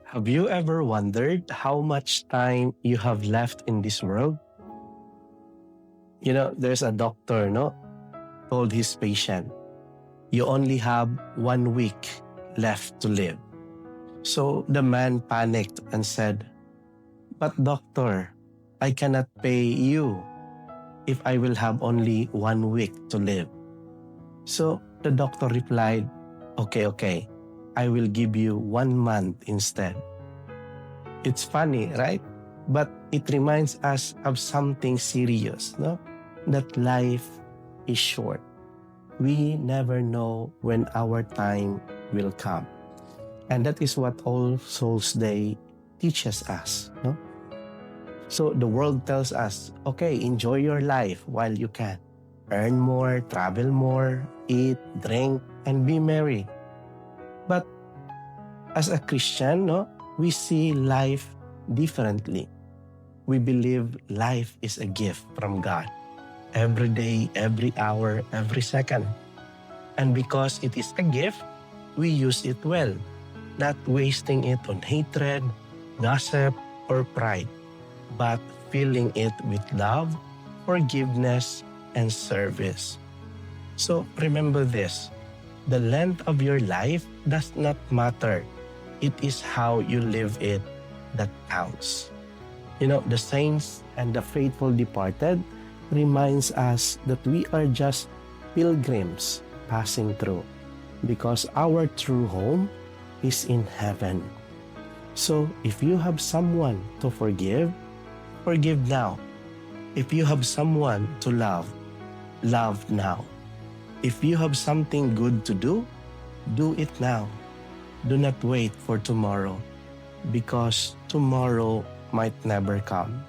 Have you ever wondered how much time you have left in this world? There's a doctor, no, told his patient, you only have 1 week left to live. So the man panicked and said, but doctor, I cannot pay you if I will have only 1 week to live. So the doctor replied, okay, I will give you 1 month instead. It's funny, right? But it reminds us of something serious, no? That life is short. We never know when our time will come. And that is what All Souls Day teaches us, no? So the world tells us, okay, enjoy your life while you can. Earn more, travel more, eat, drink, and be merry. But as a Christian, no, we see life differently. We believe life is a gift from God. Every day, every hour, every second. And because it is a gift, we use it well, not wasting it on hatred, gossip, or pride, but filling it with love, forgiveness, and service. So remember this, the length of your life does not matter. It is how you live it that counts. The saints and the faithful departed reminds us that we are just pilgrims passing through because our true home is in heaven. So if you have someone to forgive, forgive now. If you have someone to love, love now. If you have something good to do it now. Do not wait for tomorrow because tomorrow might never come.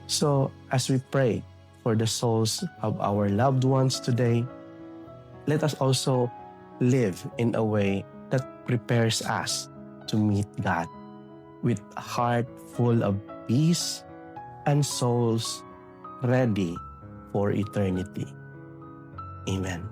So as we pray for the souls of our loved ones today, let us also live in a way that prepares us to meet God with a heart full of peace and souls ready for eternity. Amen.